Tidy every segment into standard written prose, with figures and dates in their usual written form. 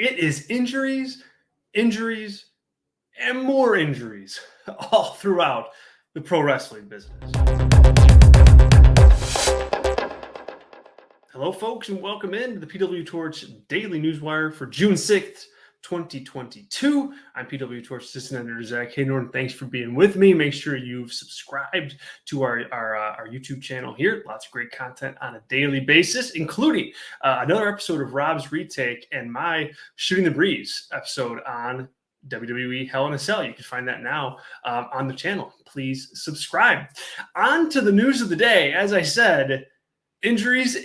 It is injuries, and more injuries all throughout the pro wrestling business. Hello, folks, and welcome in to the PWTorch Daily Newswire for June 6th, 2022. I'm PWTorch Assistant Editor Zack Heydorn. Thanks for being with me. Make sure you've subscribed to our YouTube channel here. Lots of great content on a daily basis, including another episode of Rob's Retake and my Shooting the Breeze episode on WWE Hell in a Cell. You can find that now on the channel. Please subscribe. On to the news of the day. As I said, injuries,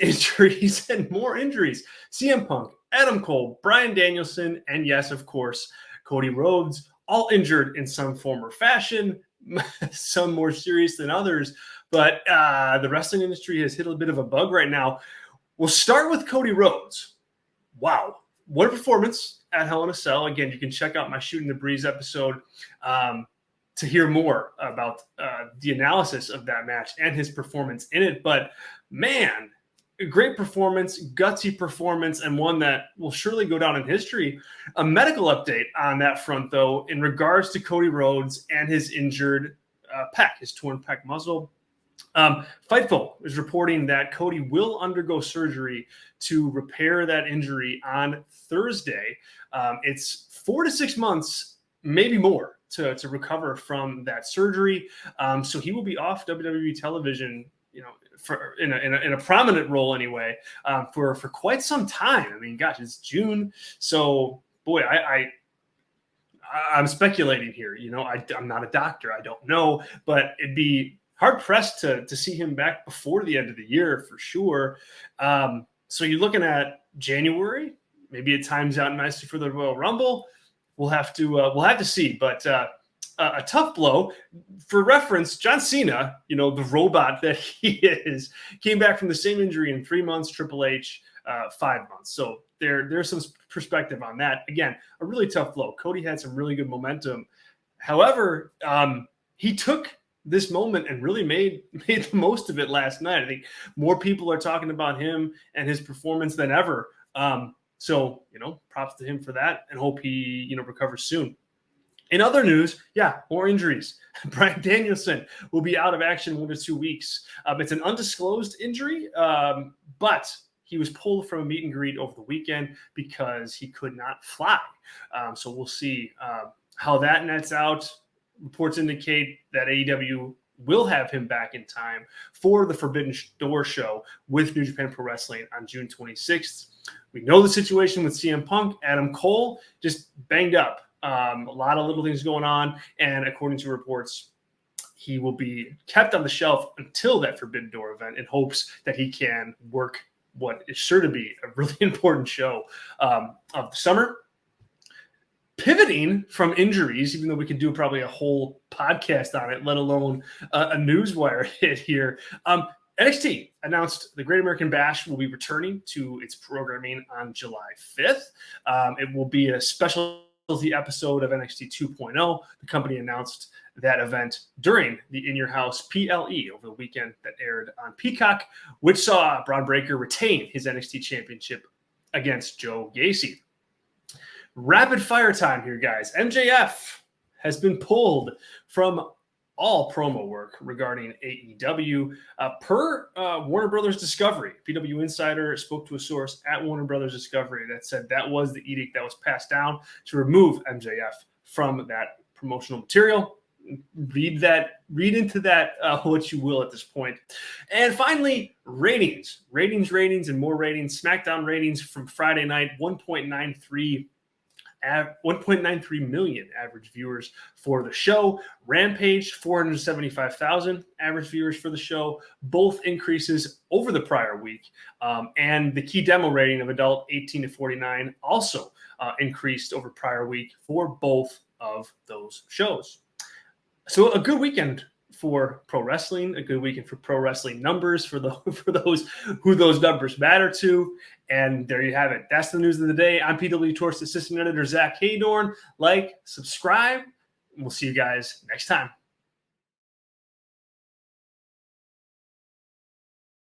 and more injuries. CM Punk, Adam Cole, Bryan Danielson, and yes, of course, Cody Rhodes, all injured in some form or fashion, some more serious than others. But the wrestling industry has hit a bit of a bug right now. We'll start with Cody Rhodes. Wow. What a performance at Hell in a Cell. Again, you can check out my Shooting the Breeze episode to hear more about the analysis of that match and his performance in it. But man, a great performance, gutsy performance, and one that will surely go down in history. A medical update on that front, though, in regards to Cody Rhodes and his injured pec, his torn pec muscle. Fightful is reporting that Cody will undergo surgery to repair that injury on Thursday. It's 4 to 6 months, maybe more, to recover from that surgery. So he will be off WWE television, for in a prominent role anyway, for quite some time. I mean, gosh, it's June, so boy, I'm speculating here. I'm not a doctor, I don't know, but it'd be hard pressed to see him back before the end of the year for sure. So you're looking at January. Maybe it times out nicely for the Royal Rumble. We'll have to see, but a tough blow. For reference, John Cena, the robot that he is, came back from the same injury in 3 months. Triple H, 5 months. So there's some perspective on that. Again, a really tough blow. Cody had some really good momentum. However, he took this moment and really made the most of it last night. I think more people are talking about him and his performance than ever. So, props to him for that, and hope he, recovers soon. In other news, more injuries. Bryan Danielson will be out of action 1 to 2 weeks. It's an undisclosed injury, but he was pulled from a meet and greet over the weekend because he could not fly. So we'll see how that nets out. Reports indicate that AEW will have him back in time for the Forbidden Door show with New Japan Pro Wrestling on June 26th. We know the situation with CM Punk. Adam Cole just banged up. A lot of little things going on, and according to reports, he will be kept on the shelf until that Forbidden Door event in hopes that he can work what is sure to be a really important show of the summer. Pivoting from injuries, even though we could do probably a whole podcast on it, let alone a newswire hit here. NXT announced the Great American Bash will be returning to its programming on July 5th. It will be a specialty episode of NXT 2.0. The company announced that event during the In Your House PLE over the weekend that aired on Peacock, which saw Braun Breaker retain his NXT championship against Joe Gacy. Rapid fire time here, guys. MJF has been pulled from all promo work regarding AEW per Warner Brothers Discovery. PW Insider spoke to a source at Warner Brothers Discovery that said that was the edict that was passed down to remove MJF from that promotional material. Read into that what you will at this point. And finally, ratings, and more ratings. SmackDown ratings from Friday night, 1.93 million average viewers for the show. Rampage, 475,000 average viewers for the show. Both increases over the prior week. And the key demo rating of adult 18 to 49 also increased over prior week for both of those shows. So a good weekend for pro wrestling, a good weekend for pro wrestling numbers for those who those numbers matter to. And there you have it. That's the news of the day. I'm PWTorch Assistant Editor Zack Heydorn. Like, subscribe, and we'll see you guys next time.